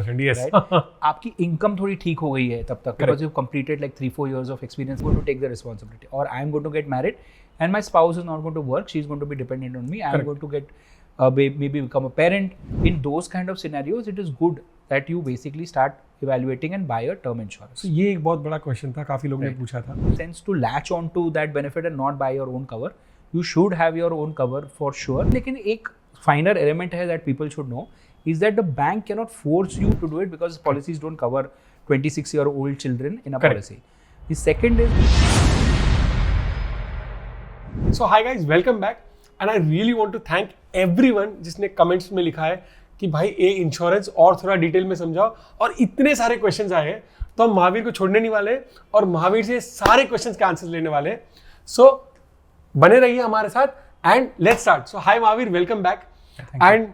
100%, yes. Right? आपकी income थोड़ी ठीक हो गई है तब तक, because you've completed like 3-4 years of experience, going to take the responsibility. Or I'm going to get married and my spouse is not going to work, she's going to be dependent on me, I'm going to get maybe become a parent. In those kind of scenarios, it is good that you basically start evaluating and buy a term insurance. So ये एक बहुत बड़ा question था, काफी लोगों ने पूछा था. Sense to latch on to that benefit and not buy your own cover. You should have your own cover for sure. लेकिन एक finer element है that people should know is that the bank cannot force you to do it because policies don't cover 26-year-old children in a policy. The second is... So hi guys, welcome back. And I really want to thank everyone जिसने comments में लिखा है कि भाई ये insurance और थोड़ा detail में समझाओ, और इतने सारे क्वेश्चंस आए हैं तो हम महावीर को छोड़ने नहीं वाले और महावीर से सारे क्वेश्चंस के आंसर्स लेने वाले. सो बने रहिए हमारे साथ and let's start. So hi Mahavir, welcome back. And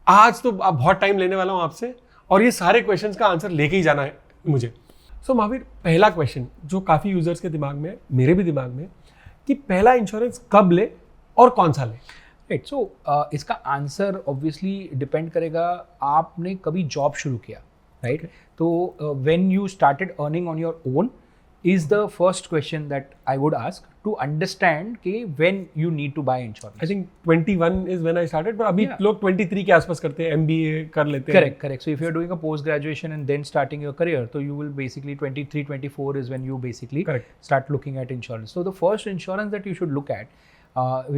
आज तो बहुत टाइम लेने वाला हूँ आपसे और ये सारे क्वेश्चंस का आंसर लेके ही जाना है मुझे. सो महावीर, पहला क्वेश्चन जो काफ़ी यूजर्स के दिमाग में, मेरे भी दिमाग में, कि पहला इंश्योरेंस कब ले और कौन सा ले. राइट. सो इसका आंसर ऑब्वियसली डिपेंड करेगा आपने कभी जॉब शुरू किया, राइट. तो when you started earning on your own is the first question that I would ask to understand कि when you need to buy insurance. I think 21 is when I started, but अभी लोग 23 के आसपास करते हैं, MBA कर लेते हैं. Correct. So if you're doing a post graduation and then starting your career, so you will basically 23, 24 is when you basically start looking at insurance. So the first insurance that you should look at,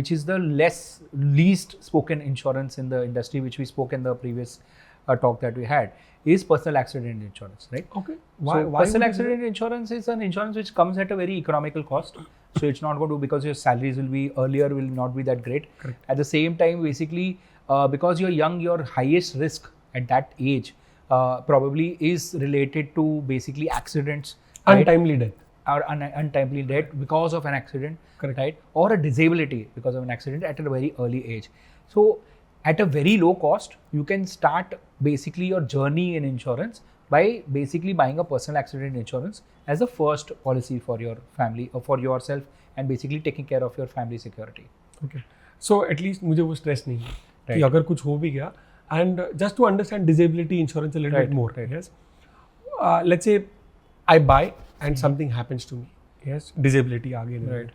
which is the least spoken insurance in the industry, which we spoke in the previous talk that we had, is personal accident insurance, right? Okay. Why personal accident insurance is an insurance which comes at a very economical cost. So it's not going to, because your salaries will not be that great. Correct. At the same time, basically, because you're young, your highest risk at that age probably is related to basically accidents. Untimely death. Or untimely death because of an accident, right? Or a disability because of an accident at a very early age. So at a very low cost, you can start basically your journey in insurance by basically buying a personal accident insurance as a first policy for your family or for yourself, and basically taking care of your family security. Okay. So at least मुझे वो stress नहीं है कि अगर कुछ हो भी गया. And just to understand disability insurance a little bit more, yes. Let's say I buy and something happens to me. Yes. Disability आ गई. Right.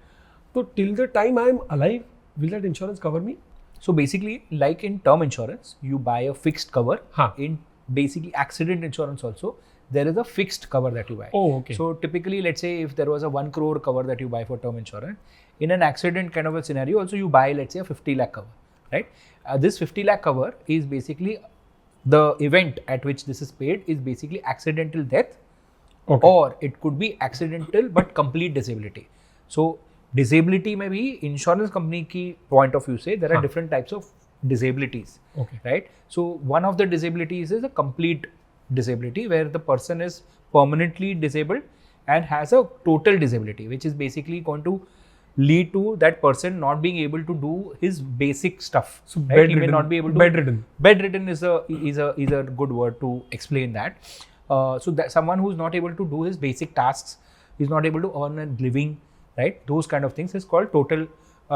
So till the time I am alive, will that insurance cover me? So basically, like in term insurance, you buy a fixed cover. In basically accident insurance also, there is a fixed cover that you buy. Oh, okay. So typically, let's say if there was a 1 crore cover that you buy for term insurance, in an accident kind of a scenario, also you buy, let's say, a 50 lakh cover, right? This 50 lakh cover is basically the event at which this is paid is basically accidental death, or it could be accidental but complete disability. So disability में भी insurance company की point of view से there are different types of disabilities, right? So one of the disabilities is a complete disability where the person is permanently disabled and has a total disability, which is basically going to lead to that person not being able to do his basic stuff. So right? He may not be able to. Bedridden. Bedridden is a good word to explain that. So that someone who is not able to do his basic tasks, is not able to earn a living, right? Those kind of things is called total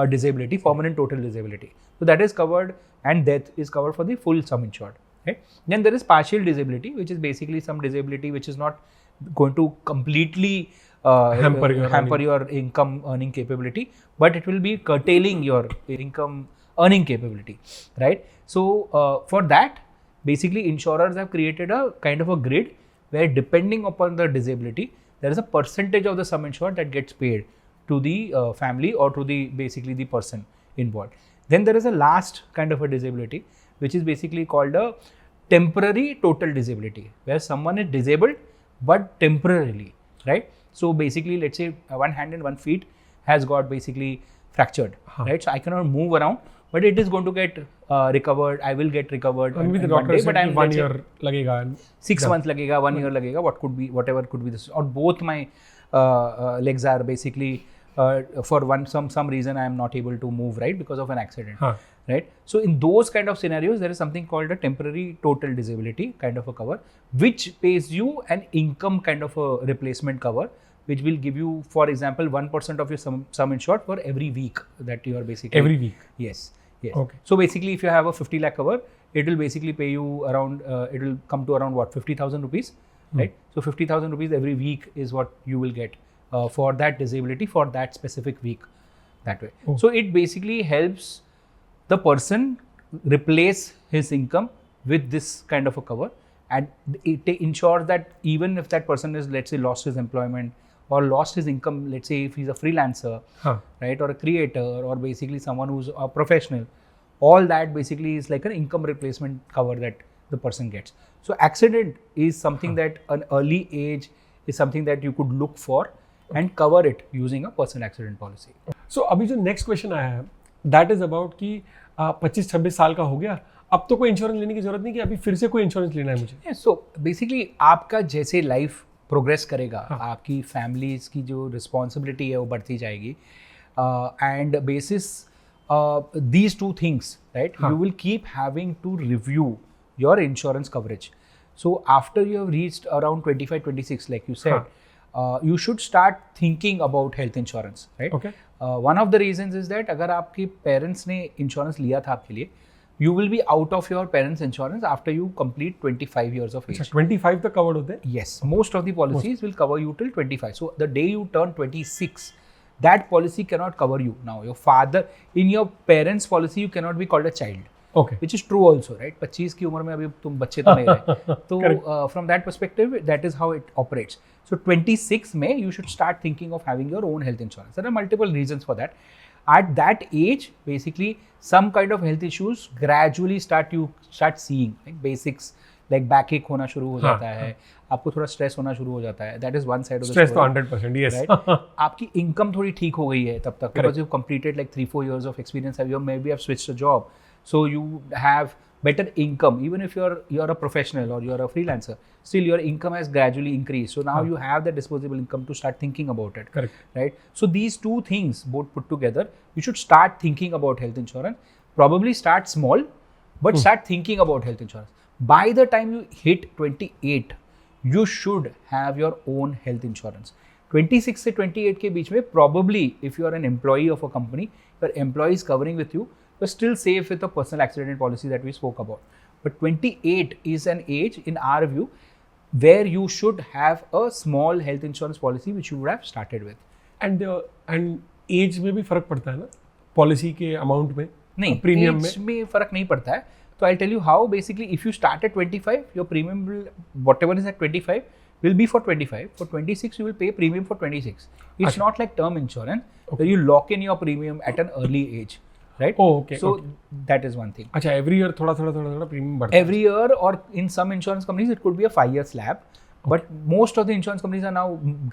disability, permanent total disability. So that is covered, and death is covered for the full sum insured. Right? Then there is partial disability, which is basically some disability which is not going to completely hamper your income earning capability, but it will be curtailing your income earning capability, right? So for that, basically insurers have created a kind of a grid where depending upon the disability, there is a percentage of the sum insured that gets paid to the family or to the basically the person involved. Then there is a last kind of a disability, which is basically called a temporary total disability, where someone is disabled but temporarily, right? So basically, let's say one hand and one feet has got basically fractured, right? So I cannot move around, but it is going to get recovered. I will get recovered. And with the doctor but I'm 1 year lagega. 6 months lagega, 1 year lagega. Whatever could be this. Or both my legs are basically for some reason I am not able to move, right, because of an accident, right? So in those kind of scenarios, there is something called a temporary total disability kind of a cover, which pays you an income kind of a replacement cover, which will give you, for example, 1% of your sum insured for every week that you are basically. Every week? Yes. Okay. So basically, if you have a 50 lakh cover, it will basically pay you around, it will come to around what, 50,000 rupees, right? So 50,000 rupees every week is what you will get for that disability for that specific week, that way. So it basically helps the person replace his income with this kind of a cover, and it ensures that even if that person is, let's say, lost his employment or lost his income, let's say if he's a freelancer, right, or a creator, or basically someone who's a professional, all that basically is like an income replacement cover that the person gets. So accident is something that an early age is something that you could look for and cover it using a personal accident policy. So अभी जो next question आया है, that is about कि 25-26 साल का हो गया, अब तो कोई इंश्योरेंस लेने की जरूरत नहीं कि अभी फिर से कोई इंश्योरेंस लेना है मुझे. सो बेसिकली आपका जैसे लाइफ प्रोग्रेस करेगा, आपकी फैमिलीज की जो रिस्पॉन्सिबिलिटी है वो बढ़ती जाएगी, and bases these two things, right, you will keep having to review your insurance coverage. So after you have reached around 25-26, like you said, you should start thinking about health insurance, right? Okay. One of the reasons is that अगर आपके parents ने insurance लिया था आपके लिए, you will be out of your parents' insurance after you complete 25 years of age. 25 तक covered होते हैं? Yes, most of the policies will cover you till 25. So the day you turn 26, that policy cannot cover you. Now your father, in your parents' policy, you cannot be called a child. Okay. Which is true also, right? 25 की उम्र में अभी तुम बच्चे तो नहीं रहे. तो from that perspective, that is how it operates. So 26 में you should start thinking of having your own health insurance. There are multiple reasons for that. At that age, basically, some kind of health issues gradually start seeing, like basics, like backache होना शुरू हो जाता है, आपको थोड़ा stress होना शुरू हो जाता है. That is one side of the stress story. तो 100%, yes. Right? आपकी income थोड़ी ठीक हो गई है तब तक, because you've completed like 3-4 years of experience, you maybe have switched a job, so you have better income. Even if you're a professional or you're a freelancer, still your income has gradually increased. So now you have the disposable income to start thinking about it. Correct. Right? So these two things both put together, you should start thinking about health insurance. Probably start small, but start thinking about health insurance. By the time you hit 28, you should have your own health insurance. 26 से 28 के बीच में, probably if you are an employee of a company, your employee is covering with you, you're still safe with the personal accident policy that we spoke about. But 28 is an age, in our view, where you should have a small health insurance policy which you would have started with. And age में भी फर्क पड़ता है ना, policy के amount में? नहीं, premium में फर्क नहीं पड़ता है. So I'll tell you how. Basically, if you start at 25, your premium will, whatever is at 25 will be for 25. For 26, you will pay premium for 26. It's not like term insurance where you lock in your premium at an early age, right? Oh, okay. So that is one thing. अच्छा, every year थोड़ा premium बढ़ता है. Every year, or in some insurance companies, it could be a 5-year slab. But most of the insurance companies are now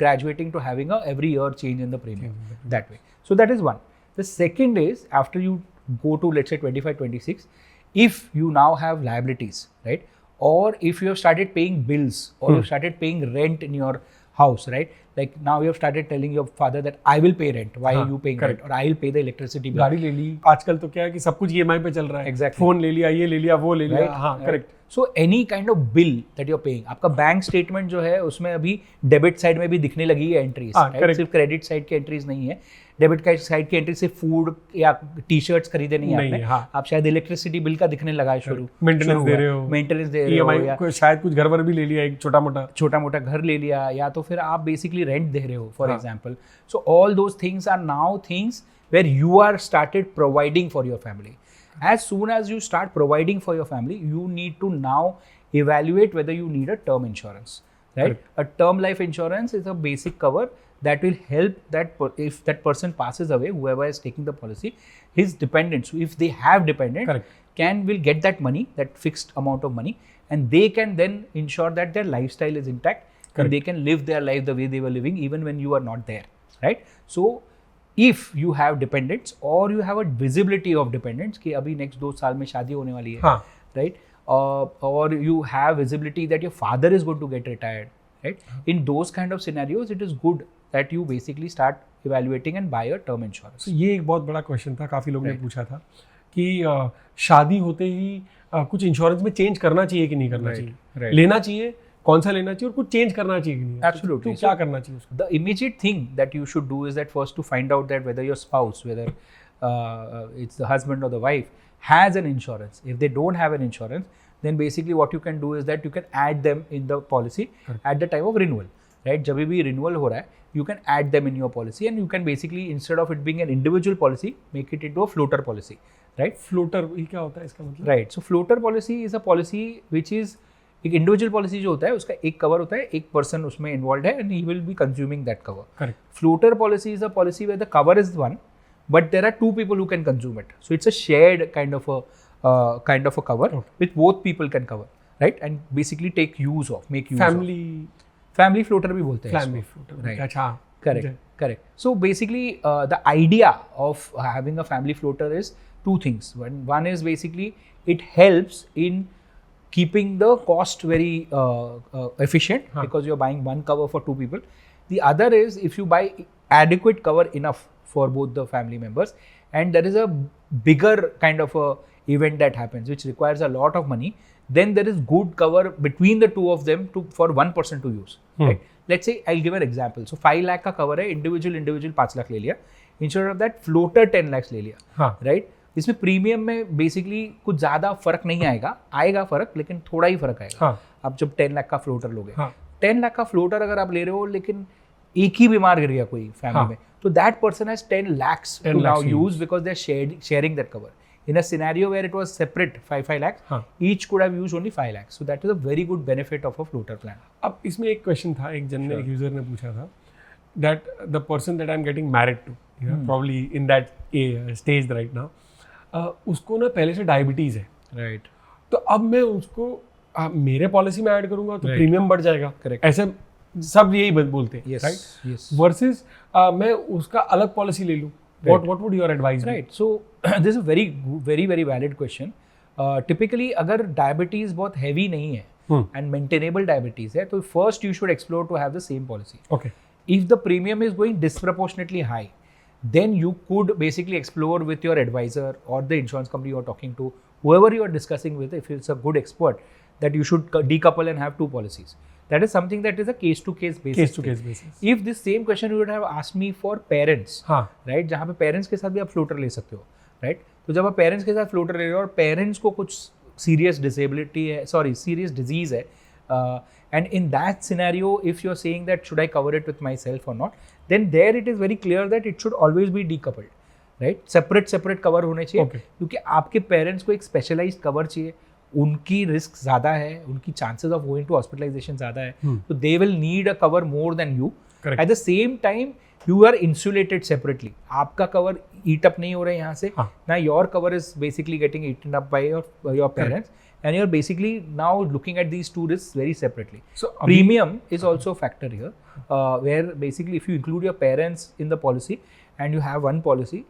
graduating to having a every year change in the premium that way. So that is one. The second is, after you go to, let's say, 25, 26, if you now have liabilities, right, or if you have started paying bills, or you have started paying rent in your house, right, like now you have started telling your father that I will pay rent, why are you paying rent, or I will pay the electricity bill. गाड़ी ले ली, आजकल तो क्या है कि सब कुछ EMI पे चल रहा है. Exactly. फोन ले लिया, ये ले लिया, वो ले लिया. हाँ, correct. So any kind of bill that you're paying, आपका बैंक स्टेटमेंट जो है उसमें अभी डेबिट साइड में भी दिखने लगी है एंट्रीज, सिर्फ क्रेडिट साइड की एंट्रीज नहीं है. डेबिट साइड की एंट्री से फूड या टी-शर्ट्स खरीदे नहीं आपने, आप शायद इलेक्ट्रिसिटी बिल का दिखने लगा है शुरू, मेंटेनेंस दे रहे हो, या शायद कुछ घर वर भी ले लिया, एक छोटा मोटा घर ले लिया, या तो फिर आप बेसिकली रेंट दे रहे हो for example. So all those things are now things where you are started providing for your family. As soon as you start providing for your family, you need to now evaluate whether you need a term insurance, right? Correct. A term life insurance is a basic cover that will help that if that person passes away, whoever is taking the policy, his dependents, if they have dependents, will get that money, that fixed amount of money, and they can then ensure that their lifestyle is intact. Correct. And they can live their life the way they were living even when you are not there, right? So if you have dependents, or you have a visibility of dependents कि अभी next 2 साल में शादी होने वाली है, right? Or you have visibility that your father is going to get retired, right? In those kind of scenarios, it is good that you basically start evaluating and buy a term insurance. So ये एक बहुत बड़ा question था, काफ़ी लोगों ने पूछा था कि शादी होते ही कुछ इंश्योरेंस में चेंज करना चाहिए कि नहीं करना चाहिए, लेना चाहिए, कौन सा लेना चाहिए, और कुछ चेंज करना चाहिए कि नहीं. Absolutely. तो क्या करना चाहिए उसको? The immediate thing that you should do is that first to find out that whether your spouse, whether it's the husband or the wife, has an insurance. If they don't have an insurance, then basically what you can do is that you can add them in the policy at the time of renewal, right? जब भी renewal हो रहा है, you can add them in your policy, and you can basically, instead of it being an individual policy, make it into a floater policy, right? Floater ये क्या होता है इसका मतलब? Right. So floater policy is a policy which is एक individual policy जो होता है उसका एक कवर होता है, एक पर्सन उसमें इन्वॉल्व है and he will be consuming that cover. Correct. Floater policy is a policy where the cover is one but there are two people who can consume it. So it's a shared kind of a cover with both people can cover, right, and basically take use of, make use. Family floater भी बोलते हैं. Family floater, right. अच्छा, correct. So basically the idea of having a family floater is two things. One is basically it helps in keeping the cost very efficient because you're buying one cover for two people. The other is if you buy adequate cover enough for both the family members, and there is a bigger kind of a event that happens which requires a lot of money, then there is good cover between the two of them for one person to use. Right? Let's say I'll give an example. So 5 lakh का cover है, individual 5 lakh ले लिया. Instead of that floater 10 lakhs ले लिया, right? इसमें premium में basically कुछ ज़्यादा फर्क नहीं आएगा फर्क, लेकिन थोड़ा ही फर्क आएगा. आप जब 10 लाख का फ्लोटर लोगे, 10 लाख का फ्लोटर अगर आप ले रहे हो लेकिन एक ही बीमार गिर गया कोई फैमिली में, तो that person has 10 lakhs to now use because they are sharing that cover. In a scenario where it was separate 5 lakhs, each could have used only 5 lakhs. So that is a very good benefit of a floater plan. अब इसमें एक question था, एक जन ने, एक user ने पूछा था that the person that I'm getting married to, probably in that stage right now, उसको ना पहले से डायबिटीज है, राइट. तो अब मैं उसको मेरे पॉलिसी में ऐड करूंगा तो प्रीमियम बढ़ जाएगा. करेक्ट. ऐसे सब यही बोलते हैं, राइट. वर्सेस मैं उसका अलग पॉलिसी ले लूं. What would your advice be? Right. So this is a very valid question. Typically अगर डायबिटीज बहुत हैवी नहीं है and maintainable डायबिटीज है, तो first you should explore to have the same policy. Okay. If the premium is going disproportionately high, then you could basically explore with your advisor or the insurance company you are talking to, whoever you are discussing with, if it's a good expert, that you should decouple and have two policies. That is something that is a case-to-case basis. If this same question you would have asked me for parents, right, जहाँ पे parents के साथ भी आप floater ले सकते हो, right? तो जब आप parents के साथ floater ले रहे हो और parents को कुछ serious disease है, and in that scenario, if you're saying that should I cover it with myself or not, then there it is very clear that it should always be decoupled, right? Separate cover होने चाहिए, क्योंकि आपके parents को एक specialized cover चाहिए. उनकी risk ज़्यादा है, उनकी chances of going to hospitalization ज़्यादा है, तो they will need a cover more than you. At the same time you are insulated separately. आपका कवर ईट अप नहीं हो रहा है यहाँ से, ना your cover is basically getting eaten up by your parents, and you're basically now looking at these two risks very separately. So premium is also a factor here, where basically if you include your parents in the policy and you have one policy,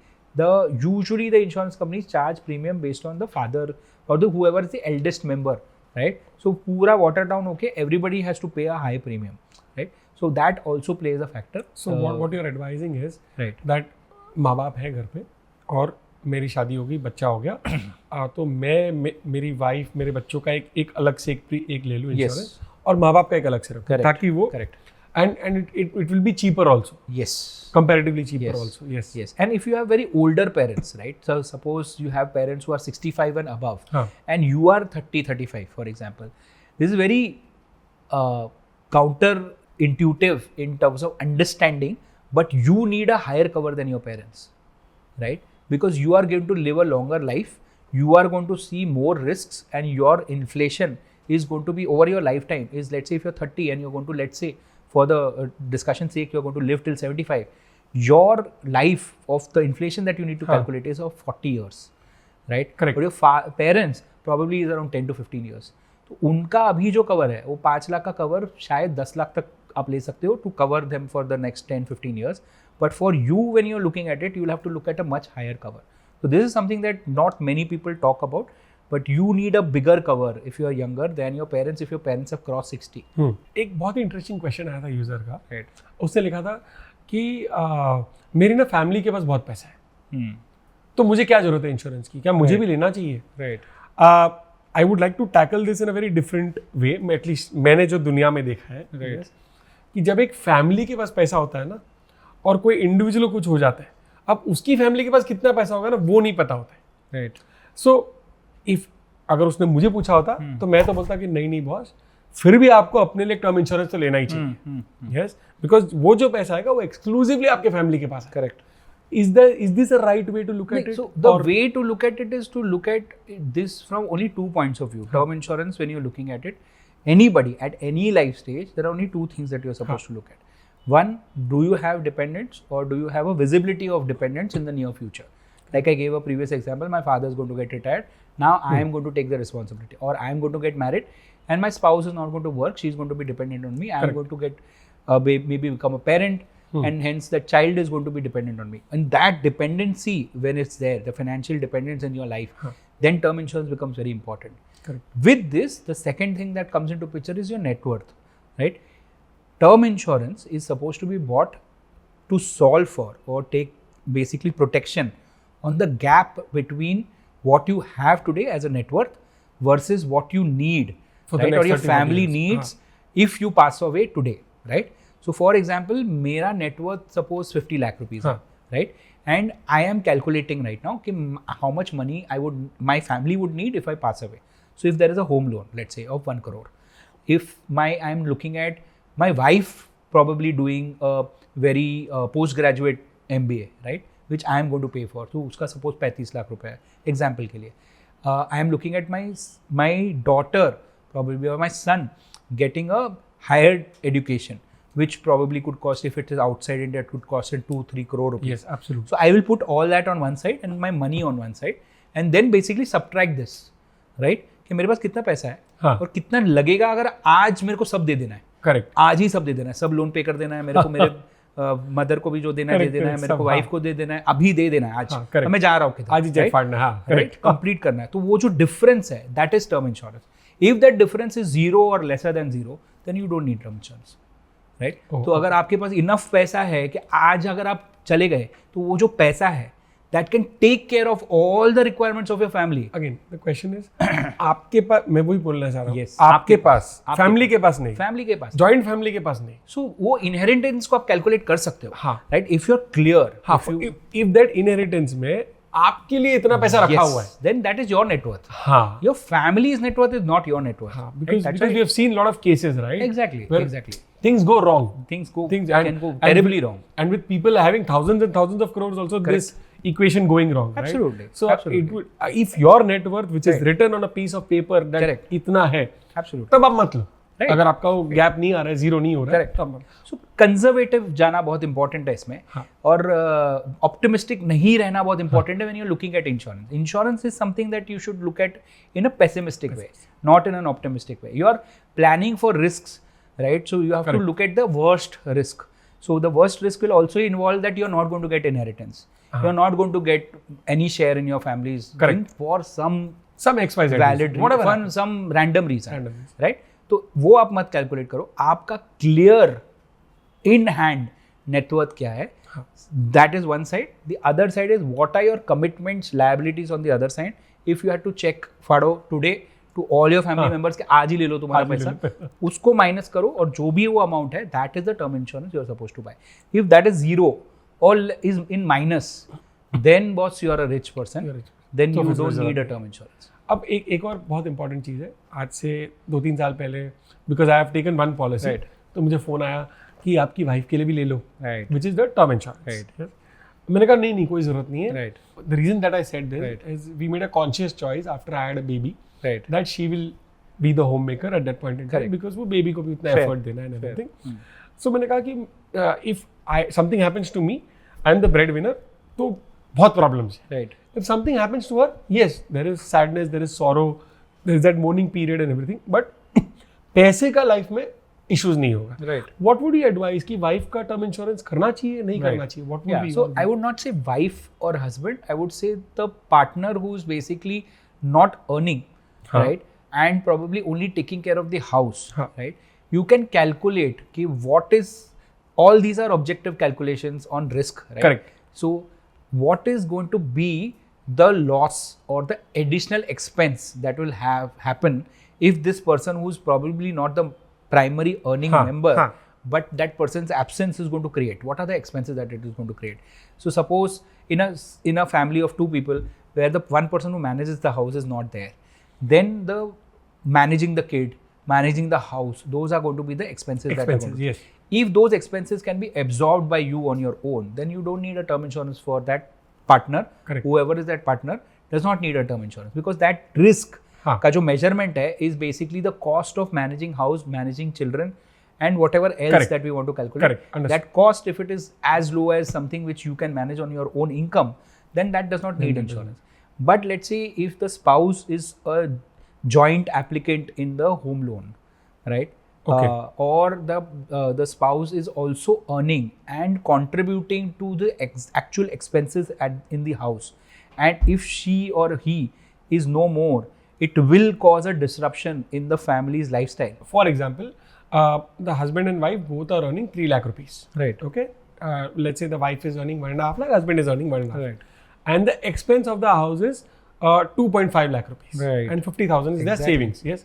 usually the insurance companies charge premium based on the father or whoever is the eldest member, right? So pura water down, okay, everybody has to pay a high premium, right? So that also plays a factor. So what you're advising is right that माँ बाप है घर पे और मेरी शादी हो गई, बच्चा हो गया, तो मैं मेरी वाइफ मेरे बच्चों का एक अलग से एक ले लूँ इंश्योरेंस, और माँ बाप का एक अलग से रखूँ, ताकि वो correct. And it will be cheaper also. Yes. Comparatively cheaper also. Yes. And if you have very older parents, right? So suppose you have parents who are 65 and above, and you are 30-35, for example. This is very counterintuitive in terms of understanding, but you need a higher cover than your parents, right? Because you are going to live a longer life, you are going to see more risks, and your inflation is going to be over your lifetime. Is, let's say if you're 30 and you're going to, let's say, for the discussion's sake, you're going to live till 75. Your life of the inflation that you need to calculate is of 40 years, right? Correct. But your parents probably is around 10 to 15 years. तो उनका अभी जो cover है वो 5 लाख का cover शायद 10 लाख तक आप ले सकते हो to cover them for the next 10-15 years. But for you, when you're looking at it, you will have to look at a much higher cover. So this is something that not many people talk about. But you need a bigger cover if you are younger than your parents, if your parents have crossed 60. एक बहुत ही interesting question आया था user का, उसने लिखा था कि मेरी ना फैमिली के पास बहुत पैसा है, तो मुझे क्या जरूरत है इंश्योरेंस की, क्या मुझे भी लेना चाहिए? Right. I would like to tackle this in a very different way. At least मैंने जो दुनिया में देखा है, कि जब एक फैमिली के पास पैसा होता है ना, और कोई इंडिविजुअल को कुछ हो जाता है, अब उसकी फैमिली के पास कितना पैसा होगा ना, वो नहीं पता होता है. राइट. सो इफ अगर उसने मुझे पूछा होता तो मैं तो बोलता कि नहीं बॉस, फिर भी आपको अपने लिए टर्म इंश्योरेंस तो लेना ही चाहिए. यस, बिकॉज वो जो पैसा आएगा वो एक्सक्लूसिवली आपके फैमिली के पास है. Correct. Is this a right way to look at it? So the way to look at it is to look at this from only 2 points of view. Term insurance, when you're looking at it, anybody at any life stage, there are only 2 things that you're supposed to look at. One, do you have dependents or do you have a visibility of dependents in the near future? Like I gave a previous example, my father is going to get retired. Now I am going to take the responsibility, or I am going to get married and my spouse is not going to work. She's going to be dependent on me. I am going to get maybe become a parent. And hence the child is going to be dependent on me. And that dependency, when it's there, the financial dependence in your life, then term insurance becomes very important. Correct. With this, the second thing that comes into picture is your net worth, right? Term insurance is supposed to be bought to solve for or take basically protection on the gap between what you have today as a net worth versus what you need, for right? The or your family needs if you pass away today, right? So for example, मेरा net worth suppose 50 lakh rupees, right? And I am calculating right now कि how much money my family would need if I pass away. So if there is a home loan, let's say of 1 crore, if I am looking at my wife probably doing a very postgraduate MBA, right? Which I am going to pay for. तो उसका suppose 35 lakh रुपए है, example के लिए. I am looking at my daughter probably or my son getting a higher education, which probably could cost, if it is outside India, it could cost 2-3 crore rupees. Yes, absolutely. So I will put all that on one side and my money on one side, and then basically subtract this, right? कि मेरे पास कितना पैसा है और कितना लगेगा अगर आज मेरे को सब दे देना है. करेक्ट. आज ही सब दे देना है, सब लोन पे कर देना है मेरे को, मेरे मदर को भी जो देना है दे देना है, मेरे को वाइफ को दे देना है, अभी दे देना है आज. मैं जा रहा हूँ, आज ही चेक फाड़ना है. करेक्ट, कंप्लीट करना है. तो वो जो डिफरेंस है, that is term insurance. If that difference is 0 और lesser than 0, then you don't need term insurance, right? तो अगर आपके पास इनफ पैसा है कि आज अगर आप चले गए तो वो जो पैसा है that can take care of all the requirements of your family. Again, the question is, आपके पास, मैं वही बोलना चाह रहा हूँ. Yes, आपके पास, फैमिली के पास नहीं. फैमिली के पास, जॉइंट फैमिली के पास नहीं. So वो इनहेरिटेंस को आप कैलकुलेट कर सकते हो, हाँ, right? If you are clear, if that inheritance में आपके लिए इतना पैसा रखा हुआ है, then that is your net worth. हाँ. Your family's net worth is not your net worth. हाँ, because we have seen lot of cases, right? Exactly. Things go wrong. Things can go terribly wrong. And with people having thousands and thousands of crores also, this equation going wrong, right? Absolutely. So it would, if your net worth, which is written on a piece of paper, that इतना है, absolutely, तब आप मत लो. अगर आपका वो gap नहीं आ रहा है, 0 नहीं हो रहा है, तब मत. So कंजर्वेटिव जाना बहुत इंपॉर्टेंट है इसमें, और ऑप्टिमिस्टिक नहीं रहना बहुत इंपॉर्टेंट है when you're looking at insurance. Insurance is something that you should look at in a pessimistic way, not in an optimistic way. You are planning for risks, right? So you have to look at the worst risk. So the worst risk will also involve that you're not going to get inheritance. You're not going to get any share in your family's thing for some XYZ valid reason, some random reason, right? तो वो आप मत calculate करो. आपका clear in hand net worth क्या है, that is one side. The other side is what are your commitments, liabilities on the other side. If you have to cheque फाड़ो today to all your family members कि आज ही ले लो तुम्हारा पैसा, उसको minus करो और जो भी वो अमाउंट है, that is the term insurance you are suppose to buy. If that is 0 or is in minus, then boss you are a rich person, then you don't need a term insurance. अब एक और बहुत important चीज़ है. आज से 2-3 साल पहले, because I have taken one policy, तो मुझे फ़ोन आया कि आपकी वाइफ के लिए भी ले लो, which is the term insurance. मैंने कहा नहीं कोई ज़रूरत नहीं है. The reason that I said this is we made a conscious choice after I had a baby that she will be the home maker at that point in time, because वो baby को भी उतना effort देना है and everything. सो मैंने कहा कि if something happens to me, I am the breadwinner, तो बहुत प्रॉब्लम्स है. If something happens to her, yes, there is sadness, there is sorrow, there is that mourning period and everything, but पैसे का life में issues नहीं होगा. What would you advise कि wife का टर्म इंश्योरेंस करना चाहिए, नहीं करना चाहिए? What would be? So I would not say wife or husband, I would say the partner who is basically not earning, right, and probably only taking care of the house, right? You can calculate कि what is, all these are objective calculations on risk, right? Correct. So what is going to be the loss or the additional expense that will happen if this person who's probably not the primary earning member, but that person's absence is going to create? What are the expenses that it is going to create? So suppose in a family of 2 people, where the one person who manages the house is not there, then the managing the kid, managing the house, those are going to be the expenses that are going to. Yes. If those expenses can be absorbed by you on your own, then you don't need a term insurance for that partner. Correct. Whoever is that partner does not need a term insurance, because that risk का जो measurement है is basically the cost of managing house, managing children, and whatever else Correct. that we want to calculate. Correct. That cost, if it is as low as something which you can manage on your own income, then that does not need insurance. But let's say if the spouse is a joint applicant in the home loan, right? Okay. Or the spouse is also earning and contributing to the actual expenses in the house, and if she or he is no more, it will cause a disruption in the family's lifestyle. For example, the husband and wife both are earning 3 lakh rupees. Right. Okay. Let's say the wife is earning 1.5 lakh, husband is earning 1.5 lakh. Right. And the expense of the house is 2.5 lakh rupees. Right. And 50,000 is their Exactly. savings. Yes.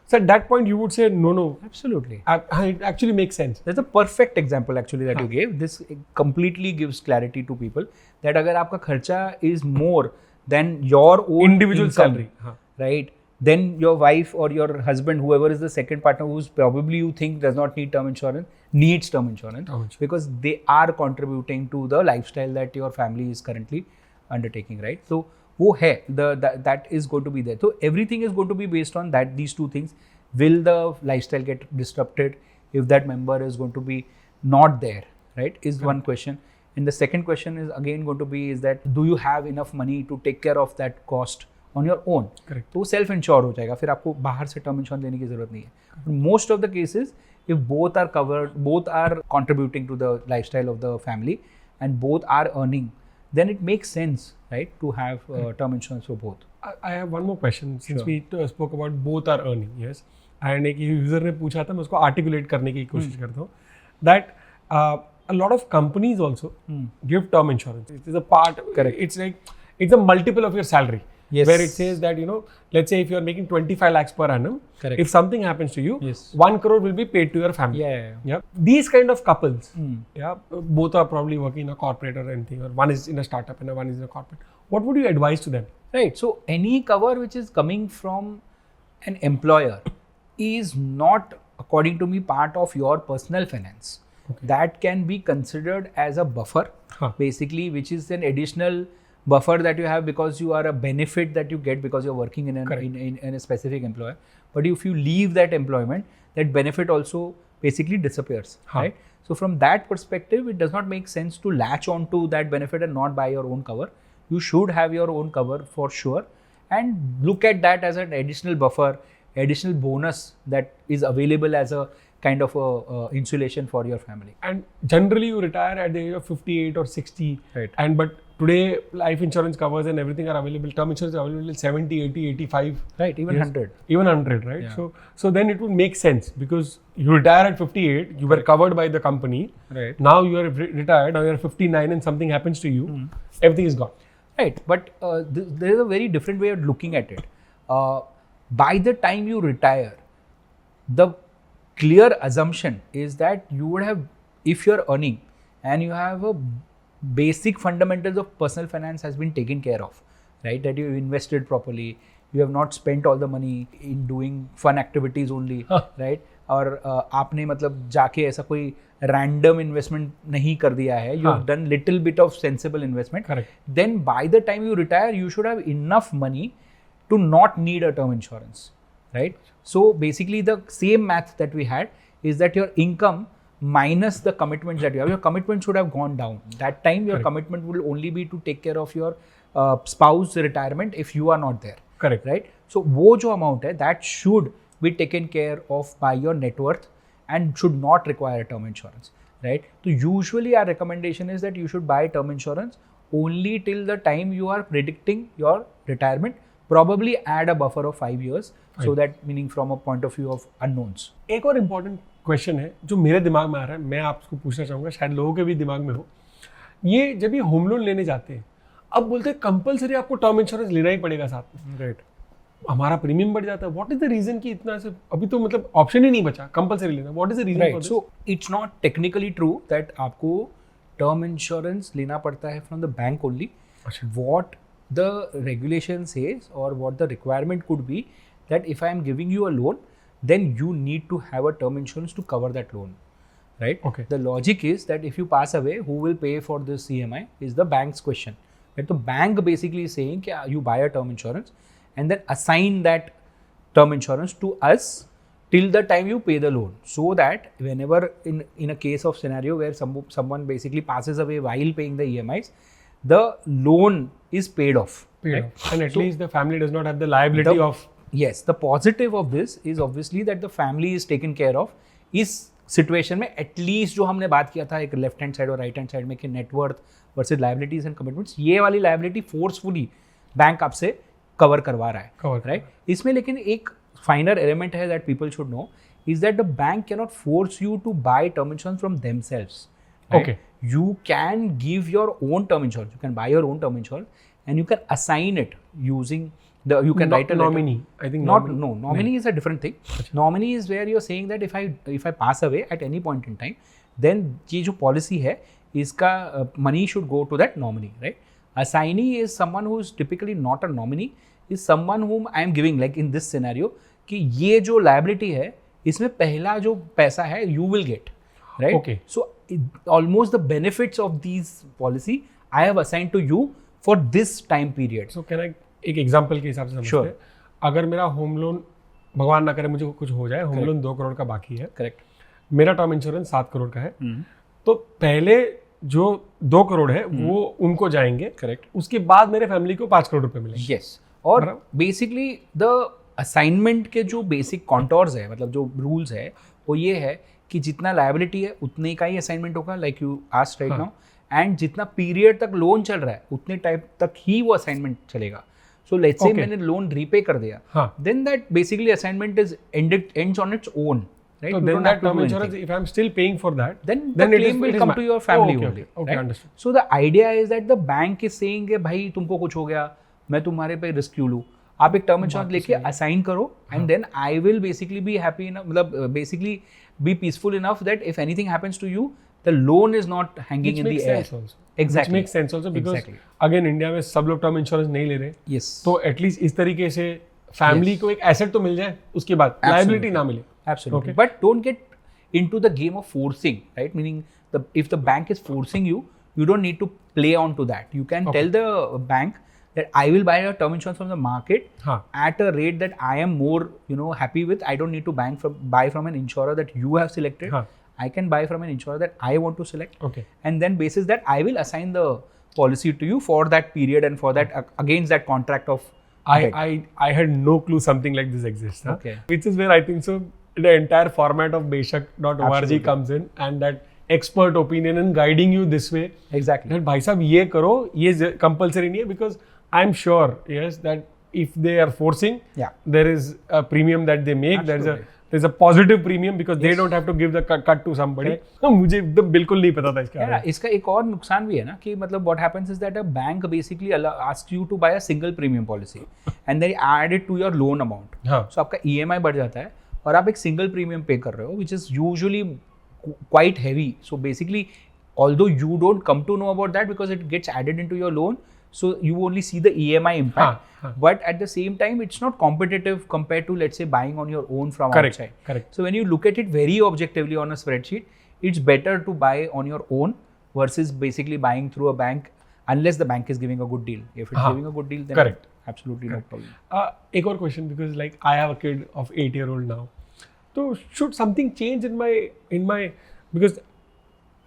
So at that point, you would say, no. Absolutely. It actually makes sense. That's a perfect example actually that you gave. This completely gives clarity to people that अगर आपका खर्चा is more than your own Individual income, salary. right? Then your wife or your husband, whoever is the second partner, who's probably you think does not need term insurance, needs term insurance because they are contributing to the lifestyle that your family is currently undertaking, right? So वो है, that is going to be there. So everything is going to be based on that, these two things. Will the lifestyle get disrupted if that member is going to be not there, right? Is one question. And the second question is again going to be is that do you have enough money to take care of that cost on your own? Correct. तो self insure हो जाएगा, फिर आपको बाहर से term insurance लेने की जरूरत नहीं है. Most of the cases, if both are covered, both are contributing to the lifestyle of the family and both are earning, then it makes sense, right, to have term insurance for both. I have one more question since we spoke about both are earning, yes. And एक user ने पूछा था, मैं उसको articulate करने की कोशिश करता हूँ that a lot of companies also give term insurance. It is a part. Correct. It's a multiple of your salary. Yes. Where it says that, let's say if you are making 25 lakhs per annum, Correct. if something happens to you, Yes. 1 crore will be paid to your family. Yeah. These kind of couples, both are probably working in a corporate or anything, or one is in a startup and one is in a corporate. What would you advise to them? Right. So any cover which is coming from an employer is not, according to me, part of your personal finance. Okay. That can be considered as a buffer, basically, which is an additional buffer that you have because you are a benefit that you get because you're working in a specific employer. But if you leave that employment, that benefit also basically disappears, right? So from that perspective, it does not make sense to latch on to that benefit and not buy your own cover. You should have your own cover for sure and look at that as an additional buffer, additional bonus that is available as a kind of insulation for your family. And generally you retire at the age of 58 or 60. Right. And but today life insurance covers and everything are available. Term insurance is available till 70, 80, 85. Right, even 100. Even 100, right? Yeah. So then it would make sense because you retire at 58, you were covered by the company. Right. Now you are retired, now you are 59 and something happens to you, everything is gone. Right, but there is a very different way of looking at it. By the time you retire, the clear assumption is that you would have, if you're earning and you have a basic fundamentals of personal finance has been taken care of, right? That you've invested properly, you have not spent all the money in doing fun activities only, right? और आपने मतलब जाके ऐसा कोई random investment नहीं कर दिया है, you have done little bit of sensible investment. Correct. Then by the time you retire, you should have enough money to not need a term insurance, right? So basically the same math that we had is that your income minus the commitments that you have, your commitment should have gone down. That time your commitment will only be to take care of your spouse retirement if you are not there. Correct. Right? So वो जो amount है, that should be taken care of by your net worth and should not require a term insurance, right? So usually our recommendation is that you should buy term insurance only till the time you are predicting your retirement. Probably add a buffer of 5 years, so that meaning from a point of view of unknowns. एक और important question है जो मेरे दिमाग में आ रहा है, मैं आपको पूछना चाहूँगा, शायद लोगों के भी दिमाग में हो. ये जब ये होम लोन लेने जाते हैं, अब बोलते हैं कंपलसरी आपको टर्म इंश्योरेंस लेना ही पड़ेगा साथ में. Right. हमारा प्रीमियम बढ़ जाता है. व्हाट इज द रीजन कि इतना से अभी तो मतलब ऑप्शन ही नहीं बचा कंपलसरी लेना. What is the reason for this? So it's not technically true that आपको टर्म इंश्योरेंस लेना पड़ता है from the bank only. What the regulation says, or what the requirement could be, that if I am giving you a loan, then you need to have a term insurance to cover that loan, right? Okay. The logic is that if you pass away, who will pay for this EMI is the bank's question. Right? The bank basically is saying that you buy a term insurance and then assign that term insurance to us till the time you pay the loan, so that whenever in a case of scenario where someone basically passes away while paying the EMIs, the loan is paid off. Paid right? off. And at least the family does not have the liability of. Yes, the positive of this is obviously that the family is taken care of. इस situation में at least जो हमने बात किया था एक left hand side और right hand side में कि net worth versus liabilities and commitments, ये वाली लाइबिलिटी फोर्सफुली बैंक आपसे कवर करवा रहा है, राइट? इसमें लेकिन एक फाइनर एलिमेंट है that people should know is that the bank cannot force you to buy term insurance from themselves. Right? Okay. You can give your own term insurance. You can buy your own term insurance and you can assign it using the. You can write a nominee. I think not nominee. No, nominee is a different thing. Nominee is where you're saying that if I pass away at any point in time, then ये जो policy है इसका money should go to that nominee, right? Assignee is someone who is typically not a nominee. Is someone whom I am giving, like in this scenario, कि ये जो liability है इसमें पहला जो पैसा है you will get, right? Okay. So almost the benefits of these policy I have assigned to you for this time period. So can I एक एग्जांपल के हिसाब से समझते हैं, अगर मेरा होम लोन भगवान ना करे मुझे कुछ हो जाए, होम लोन 2 करोड़ का बाकी है, करेक्ट, मेरा टर्म इंश्योरेंस 7 करोड़ का है, तो पहले जो 2 करोड़ है वो उनको जाएंगे, करेक्ट, उसके बाद मेरे फैमिली को 5 करोड़ रुपए मिलेंगे. यस. और बेसिकली द असाइनमेंट के जो बेसिक कॉन्टोर्स है, मतलब जो रूल्स है वो ये है कि जितना लायबिलिटी है उतने का ही असाइनमेंट होगा, like you asked right now, and जितना पीरियड तक लोन चल रहा है उतने टाइम तक ही वो असाइनमेंट चलेगा. सो लेट्स से मैंने लोन रीपे कर दिया, then that basically assignment is ends on its own, right? So then that term insurance, if I'm still paying for that, then the claim will come to your family only. Okay, understood. So the idea is that the bank is saying कि भाई तुमको कुछ हो गया, मैं तुम्हारे पे risk क्यों लूँ, आप एक टर्म इंश्योरेंस लेके असाइन करो and then I will basically be happy, मतलब basically be peaceful enough that if anything happens to you the loan is not hanging in the air. Exactly. Which makes sense also because again India में सब लोग term insurance नहीं ले रहे. Yes. तो at least इस तरीके से फैमिली को एक एसेट तो मिल जाए, उसके बाद लायबिलिटी ना मिले. Absolutely. But don't get into the game of forcing, right? Meaning if the bank is forcing you, you don't need to play on to that. You can tell the bank that I will buy a term insurance from the market at a rate that I am more, happy with. I don't need to buy from an insurer that you have selected. I can buy from an insurer that I want to select. Okay. And then basis that I will assign the policy to you for that period and for that against that contract of. I had no clue something like this exists. Okay. Which is where I think so the entire format of Beshak.org comes in, and that expert opinion and guiding you this way. Exactly. That भाई साहब ये करो, ये compulsory नहीं है, because I'm sure that if they are forcing, there is a premium that they make. There's a positive premium because they don't have to give the cut to somebody. मुझे एकदम बिल्कुल नहीं पता था इसके बारे में. इसका एक और नुकसान भी है ना कि मतलब what happens is that a bank basically asks you to buy a single premium policy and then add it to your loan amount. So आपका EMI बढ़ जाता है और आप एक सिंगल प्रीमियम पे कर रहे हो, which is usually quite heavy. So basically, although you don't come to know about that because it gets added into your loan, so you only see the EMI impact. But at the same time, it's not competitive compared to, let's say, buying on your own from outside. Correct. So when you look at it very objectively on a spreadsheet, it's better to buy on your own versus basically buying through a bank, unless the bank is giving a good deal. If it's giving a good deal, then absolutely no problem. एक और question, because like I have a kid of 8-year-old now. So should something change in my because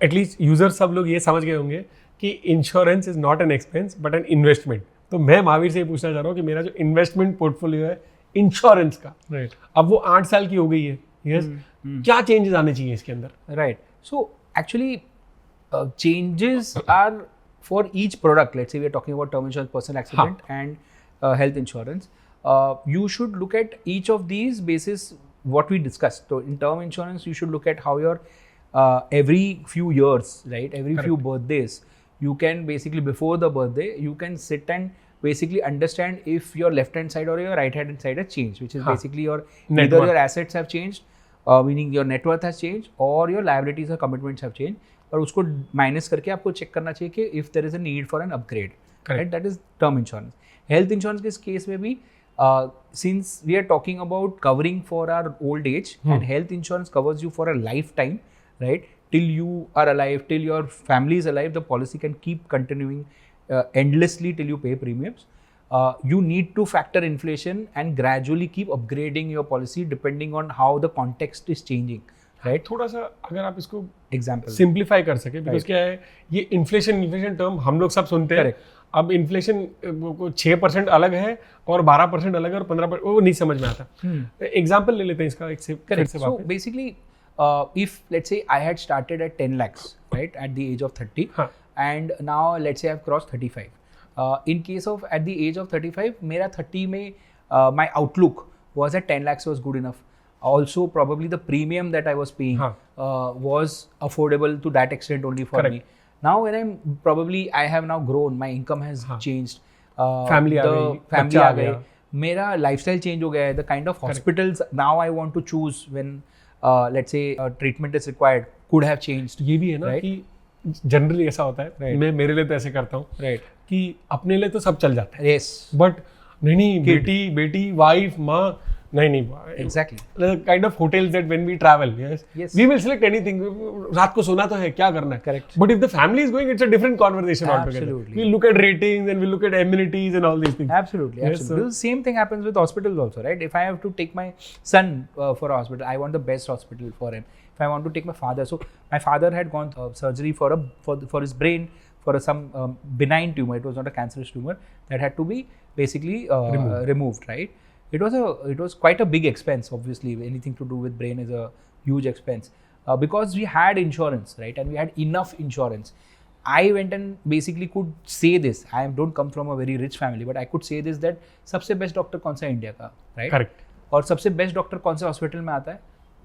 at least users सब लोग ये समझ गए होंगे कि insurance is not an expense but an investment. तो मैं महावीर से पूछना चाह रहा हूँ कि मेरा जो इन्वेस्टमेंट पोर्टफोलियो है इंश्योरेंस का, अब वो 8 साल की हो गई है, क्या चेंजेस आने चाहिए इसके अंदर? Right. So actually changes are for each product. Let's say we are talking about term insurance, personal accident and health insurance. You should look at each of these basis what we discussed. So in term insurance, you should look at how your every few years, right? Every few birthdays, you can basically before the birthday, you can sit and basically understand if your left hand side or your right hand side has changed, which is basically either your assets have changed, meaning your net worth has changed, or your liabilities or commitments have changed. और उसको minus करके आपको check करना चाहिए कि if there is a need for an upgrade, right? That is term insurance. Health insurance के case में भी since we are talking about covering for our old age, and health insurance covers you for a lifetime, right? Till you are alive, till your family is alive, the policy can keep continuing endlessly till you pay premiums. You need to factor inflation and gradually keep upgrading your policy depending on how the context is changing. Right? थोड़ा सा अगर आप इसको example simplify कर सके, because क्या है ये इन्फ्लेशन टर्म हम लोग सब सुनते हैं. अब इन्फ्लेशन 6% अलग है और 12% अलग है और 15% वो नहीं समझ में आता. एग्जाम्पल ले लेते हैं इसका एक से. Correct. So basically if let's say I had started at 10 lakhs, right, at the age of 30, and now let's say I've crossed 35. In case of at the age of 35, मेरा 30 में my outlook was at 10 lakhs was good enough. Also, probably the premium that I was paying was affordable to that extent only for me. Now, when I have now grown, my income has changed. Family आ गई, मेरा lifestyle change हो गया है. The kind of hospitals now I want to choose when, let's say, treatment is required could have changed. ये भी है ना कि जनरली ऐसा होता है. मैं मेरे लिए तो ऐसे करता हूँ कि अपने लिए तो सब चल जाता है. Yes. बट नहीं, बेटी वाइफ माँ नहीं. Exactly. The kind of hotels that when we travel, yes, we will select anything. रात को सोना तो है, क्या करना है. Correct. But if the family is going, it's a different conversation altogether. Absolutely. We look at ratings and we look at amenities and all these things. Absolutely. Yes, The same thing happens with hospitals also, right? If I have to take my son for a hospital, I want the best hospital for him. If I want to take my father, so my father had gone surgery for his brain for some benign tumor. It was not a cancerous tumor that had to be basically removed, right? It was quite a big expense. Obviously, anything to do with brain is a huge expense. Because we had insurance, right, and we had enough insurance. I went and basically could say this. I don't come from a very rich family, but I could say this that सबसे best doctor कौन सा India का, right? Correct. और सबसे best doctor कौन से hospital में आता है,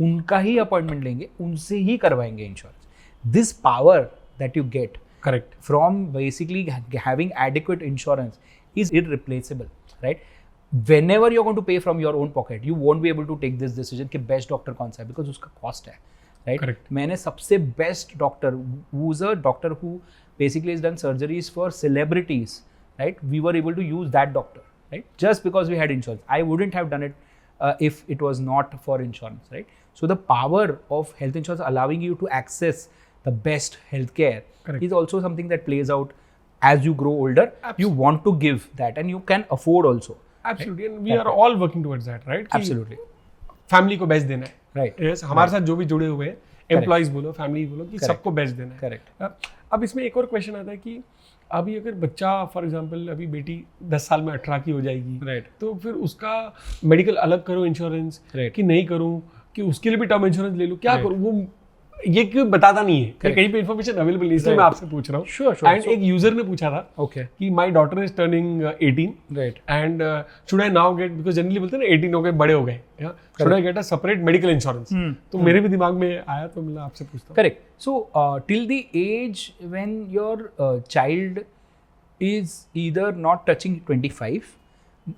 उनका ही appointment लेंगे, उनसे ही करवाएंगे insurance. This power that you get, correct, from basically having adequate insurance is irreplaceable, right? Whenever you're going to pay from your own pocket, you won't be able to take this decision कि best doctor कौन सा है, because उसका cost है, right? Correct. मैंने सबसे best doctor, who's a doctor who basically has done surgeries for celebrities, right? We were able to use that doctor, right? Just because we had insurance. I wouldn't have done it if it was not for insurance, right? So the power of health insurance allowing you to access the best healthcare is also something that plays out as you grow older. Absolutely. You want to give that, and you can afford also. Absolutely, and we are all working towards that, right? Absolutely. Family को best देना है, right? Yes, हमारे साथ जो भी जुड़े हुए हैं, एम्प्लॉइज बोलो, फैमिली बोलो, कि सबको बेस्ट देना है. Correct. अब इसमें एक और क्वेश्चन आता है कि अभी अगर बच्चा फॉर एग्जांपल अभी बेटी 10 साल में 18 की हो जाएगी, right, तो फिर उसका मेडिकल अलग करो इंश्योरेंस, right, कि नहीं करूँ, कि उसके लिए भी टर्म इंश्योरेंस ले लूँ, क्या करूँ, वो ये क्यों बताता नहीं है, कहीं पे इन्फॉर्मेशन अवेलेबल नहीं, इसलिए मैं आपसे पूछ रहा हूँ. Sure. एंड एक यूजर ने पूछा था कि my daughter is turning 18, right, and should I now get, because generally बोलते हैं ना 18 हो गए, बड़े हो गए, should I get a separate medical insurance. तो मेरे भी दिमाग में आया, तो मैं आपसे पूछता हूँ. Correct. So till the age when your child is either not touching 25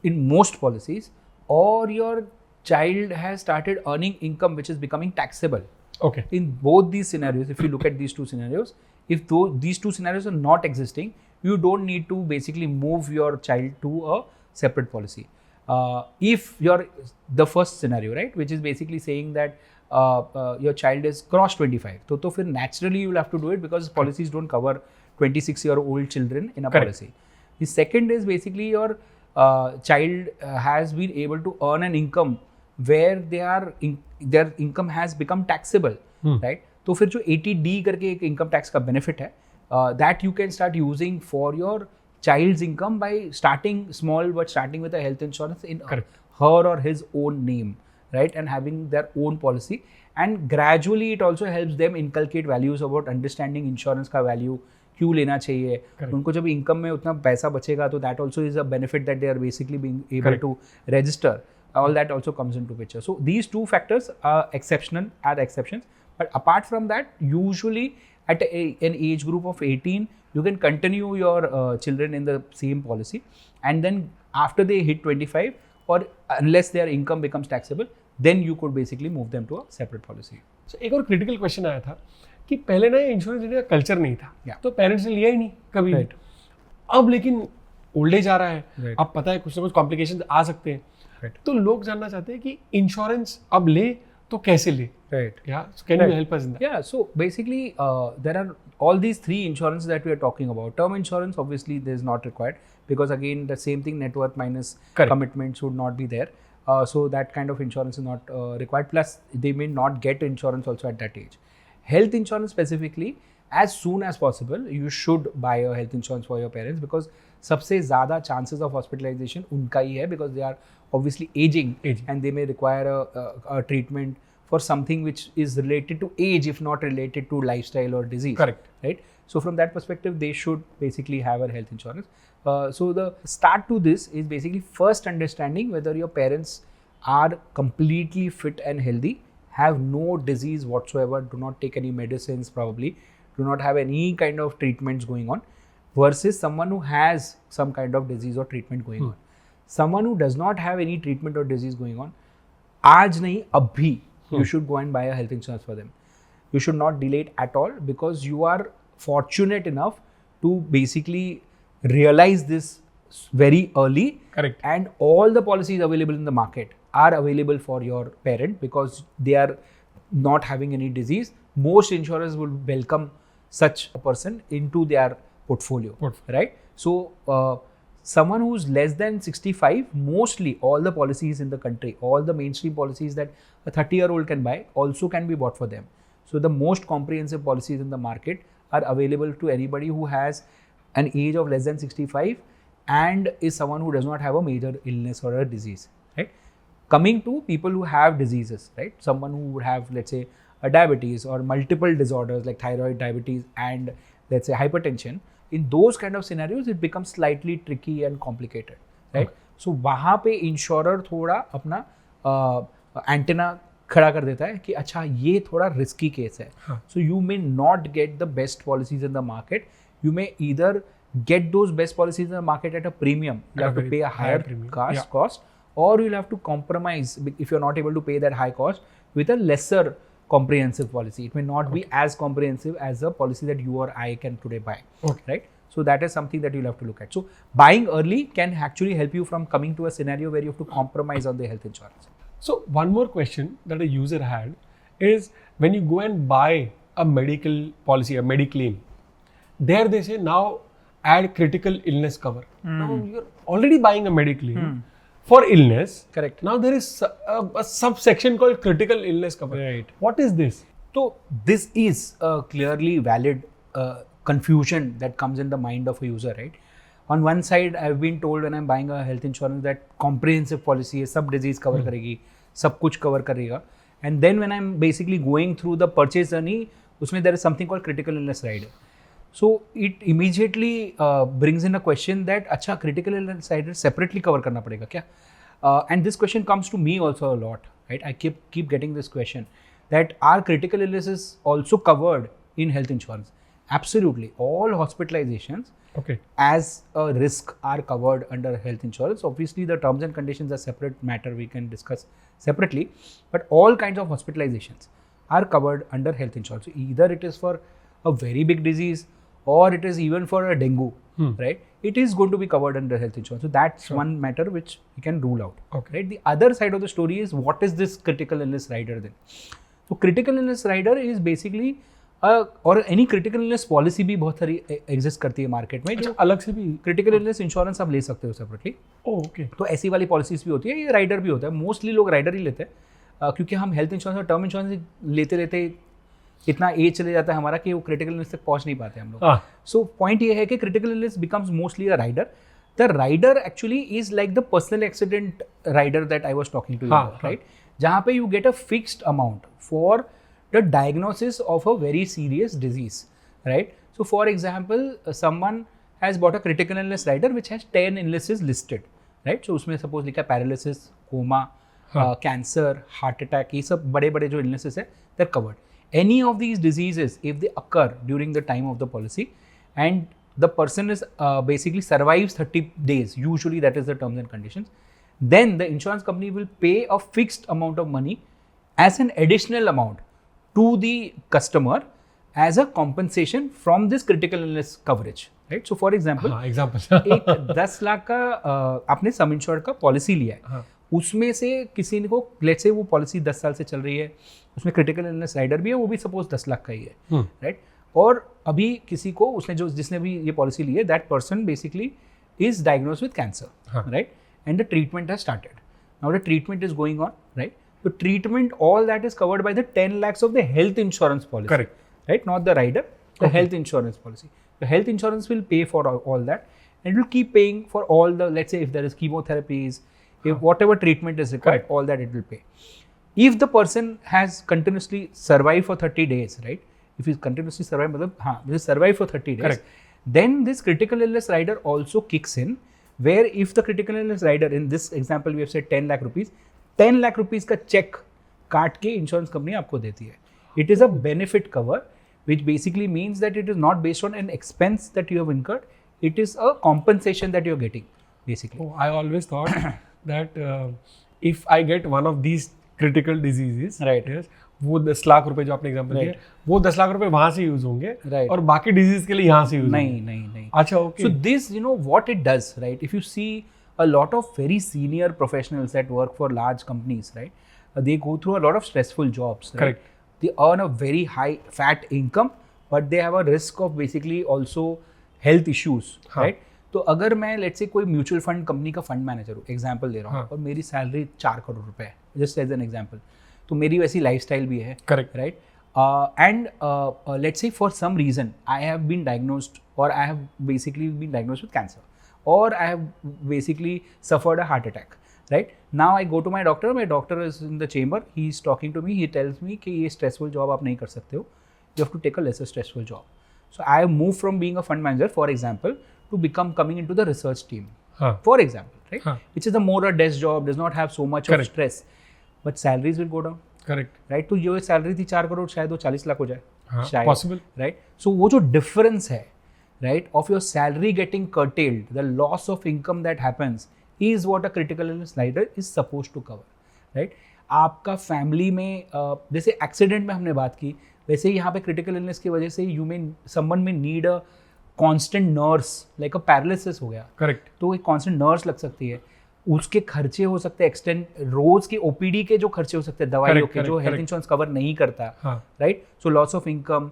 in most policies, or your child has started earning income which is becoming taxable. Okay. In both these scenarios, if you look at these two scenarios, if these two scenarios are not existing, you don't need to basically move your child to a separate policy. If you're the first scenario, right, which is basically saying that your child is crossed 25, so फिर naturally you'll have to do it because policies don't cover 26-year-old children in a policy. The second is basically your child has been able to earn an income where their income has become taxable, right? तो फिर जो 80D करके एक income tax का benefit है, that you can start using for your child's income by starting small, but starting with a health insurance in her or his own name, right? And having their own policy, and gradually it also helps them inculcate values about understanding insurance का value, क्यों लेना चाहिए. उनको जब income में उतना पैसा बचेगा तो that also is a benefit that they are basically being able to register. All that also comes into picture. So these two factors are exceptions. But apart from that, usually at an age group of 18, you can continue your children in the same policy, and then after they hit 25, or unless their income becomes taxable, then you could basically move them to a separate policy. So एक और critical question आया था कि पहले ना insurance लेने का culture नहीं था, तो पेरेंट्स ने लिया ही नहीं कभी. अब लेकिन ओल्ड एज आ रहा है, Right. अब पता है कुछ ना कुछ कॉम्प्लिकेशन आ सकते हैं, Right. तो लोग जानना चाहते हैं कि इंश्योरेंस अब ले तो कैसे ले? Right. Can you Right. Help us in that? Yeah, so basically, there are all these three insurances that we are talking about. Term insurance, obviously, there is not required because again, the same thing, net worth minus Correct. commitments would not be there. So that kind of insurance is not required. Plus, they may not get insurance also at that age. Health insurance specifically, as soon as possible, you should buy a health insurance for your parents because सबसे ज़्यादा chances of hospitalization उनका ही है because they are obviously aging. And they may require a treatment for something which is related to age, if not related to lifestyle or disease. Correct. Right? So from that perspective, they should basically have a health insurance. So the start to this is basically first understanding whether your parents are completely fit and healthy, have no disease whatsoever, do not take any medicines probably, do not have any kind of treatments going on, versus someone who has some kind of disease or treatment going on. Someone who does not have any treatment or disease going on, आज नहीं अभी you should go and buy a health insurance for them. You should not delay it at all because you are fortunate enough to basically realize this very early. Correct. And all the policies available in the market are available for your parent because they are not having any disease. Most insurers will welcome such a person into their portfolio. Right? So someone who's less than 65, mostly all the policies in the country, all the mainstream policies that a 30-year-old can buy also can be bought for them. So the most comprehensive policies in the market are available to anybody who has an age of less than 65 and is someone who does not have a major illness or a disease. Right? Coming to people who have diseases, right? Someone who would have, let's say, a diabetes or multiple disorders like thyroid, diabetes, and let's say hypertension. In those kind of scenarios, it becomes slightly tricky and complicated, right? Okay. So वहाँ पे insurer थोड़ा अपना antenna खड़ा कर देता है कि अच्छा ये थोड़ा रिस्की केस है. So you may not get the best policies in the market. You may either get those best policies in the market at a premium. You have to pay a higher cost, or you'll have to compromise if you're not able to pay that high cost with a lesser comprehensive policy. It may not be as comprehensive as a policy that you or I can today buy. Right? So that is something that you'll have to look at. So buying early can actually help you from coming to a scenario where you have to compromise on the health insurance. So one more question that a user had is when you go and buy a medical policy, a Mediclaim, there they say now add critical illness cover. Now you're already buying a Mediclaim. For illness, correct. Now there is a subsection called critical illness cover. Right. What is this? So this is a clearly valid confusion that comes in the mind of a user, right? On one side, I've been told when I'm buying a health insurance that comprehensive policy is सब disease cover करेगी, सब कुछ cover करेगा. And then when I'm basically going through the purchase journey, उसमें there is something called critical illness rider. So it immediately brings in a question that अच्छा critical illness rider separately cover करना पड़ेगा क्या? And this question comes to me also a lot, right? I keep getting this question that are critical illnesses also covered in health insurance? Absolutely, all hospitalizations as a risk are covered under health insurance. Obviously, the terms and conditions are separate matter we can discuss separately, but all kinds of hospitalizations are covered under health insurance. So either it is for a very big disease or it is even for a dengue, right? It is going to be covered under health insurance. So that's one matter which we can rule out. Right? The other side of the story is what is this critical illness rider then? So critical illness rider is basically और any critical illness policy भी बहुत सारी exist करती है market में. अच्छा, अलग से भी क्रिटिकल इलनेस इंश्योरेंस आप ले सकते हो सेपरेटली. ओके. तो ऐसी वाली पॉलिसीज भी होती है. ये राइडर भी होता है. मोस्टली लोग राइडर ही लेते हैं क्योंकि हम हेल्थ इंश्योरेंस और टर्म इंश्योरेंस लेते लेते इतना एज चले जाता है हमारा कि वो क्रिटिकल इलनेस तक पहुंच नहीं पाते हम लोग. सो पॉइंट ये है कि critical illness becomes mostly a rider. The rider actually is like the personal accident rider that I was talking to you, right? जहाँ पे you get a fixed amount for the diagnosis of a very serious disease, right? So for example, someone has bought a critical illness rider which has 10 illnesses listed, right? So उसमें suppose लिखा paralysis, coma, cancer, heart attack, ये सब बड़े बड़े जो illnesses है, they're covered. Any of these diseases, if they occur during the time of the policy and the person is basically survives 30 days, usually that is the terms and conditions, then the insurance company will pay a fixed amount of money as an additional amount to the customer as a compensation from this critical illness coverage, right. So for example example एक 10 लाख का आपने सम insured का policy लिया है. हाँ. उसमें से किसी को लेट्स से वो पॉलिसी 10 साल से चल रही है, उसमें क्रिटिकल इलनेस राइडर भी है, वो भी सपोज 10 लाख का ही है, राइट. और अभी किसी को जिसने भी ये पॉलिसी ली है, that person basically is diagnosed with cancer, right, and the treatment has started. Now the treatment is going on, right. The treatment, all that is covered by the 10 lakhs of the health insurance policy. Correct. Right? Not the rider, the health insurance policy. The health insurance will pay for all that, and it will keep paying for all the, let's say if there is chemotherapies, if whatever treatment is required, all that it will pay. If the person has continuously survived for 30 days, right? If he's continuously survived for 30 days, correct, then this critical illness rider also kicks in, where if the critical illness rider, in this example we have said 10 lakh rupees, 10 lakh rupees का cheque काट के insurance company आपको देती है. It is a benefit cover which basically means that it is not based on an expense that you have incurred, it is a compensation that you are getting basically. I always thought that if I get one of these critical diseases, right, वो 10 लाख रुपए जो आपने example दिया, वो 10 लाख रुपए वहां से use होंगे, right, और बाकी डिजीज के लिए यहाँ से यूज नहीं. अच्छा, okay. So this you know what it does, right. If you see a lot of very senior professionals that work for large companies, right, they go through a lot of stressful jobs, right? Correct. They earn a very high fat income, but they have a risk of basically also health issues, right? तो अगर मैं let's say कोई mutual fund company का fund manager हूँ, example दे रहा हूँ, और मेरी सैलरी 4 करोड़ रुपए है, जस्ट एज एन एग्जांपल, तो मेरी वैसी लाइफस्टाइल भी है, correct, right. And let's say for some reason I have been diagnosed, or I have basically been diagnosed with cancer, or I have basically suffered a heart attack, right? Now I go to my doctor is in the chamber, he is talking to me, he tells me कि ये stressful job आप नहीं कर सकते हो, you have to take a lesser stressful job. So I have moved from being a fund manager, for example, to coming into the research team, for example, right? Which is a more a desk job, does not have so much of stress, but salaries will go down, correct, right? तो जो salary थी 4 करोड़, शायद वो 40 लाख हो जाए, शायद, possible, right? So वो जो difference है, right, of your salary getting curtailed, the loss of income that happens is what a critical illness rider is supposed to cover, right? आपका फैमिली में जैसे एक्सीडेंट में हमने बात की, वैसे यहाँ पे क्रिटिकल इलनेस की वजह से someone may need a constant nurse, like a paralysis हो गया, करेक्ट, तो एक constant nurse लग सकती है, उसके खर्चे हो सकते हैं एक्सटेंड, रोज के ओपीडी के जो खर्चे हो सकते हैं, दवाइयों के जो हेल्थ इंश्योरेंस कवर नहीं करता, right. So loss of income,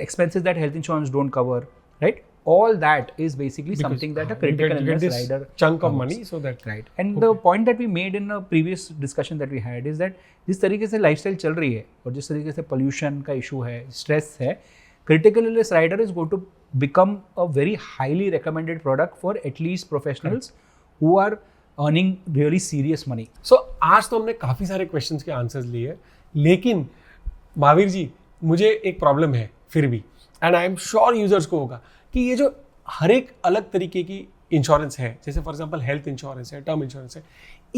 expenses that health insurance don't cover, right? All that is basically something that a critical illness rider chunk of money, so that, right. And the point that we made in a previous discussion that we had is that जिस तरीके से lifestyle चल रही है और जिस तरीके से पोल्यूशन का इशू है, स्ट्रेस है, critical illness rider is going to become a very highly recommended product for at least professionals who are earning really serious money. So आज तो हमने काफी सारे क्वेश्चंस के आंसर्स लिए, लेकिन महावीर जी मुझे एक प्रॉब्लम है फिर भी, and I am sure users को होगा, कि ये जो हर एक अलग तरीके की इंश्योरेंस है, जैसे फॉर एग्जांपल हेल्थ इंश्योरेंस है, टर्म इंश्योरेंस है,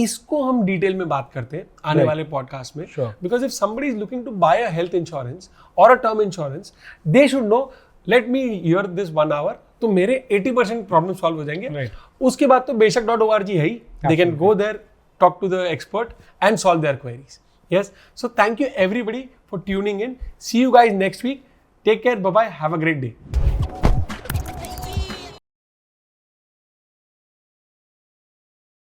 इसको हम डिटेल में बात करते हैं आने वाले पॉडकास्ट में, because if somebody is looking to buy a health insurance और a term insurance, they should know, let me hear this 1 hour, तो मेरे 80% प्रॉब्लम सॉल्व हो जाएंगे. उसके बाद तो beshak.org है ही, they can go there, talk to the expert and solve their queries. Yes, so thank you everybody for tuning in. See you guys next week. Take care. Bye bye. Have a great day.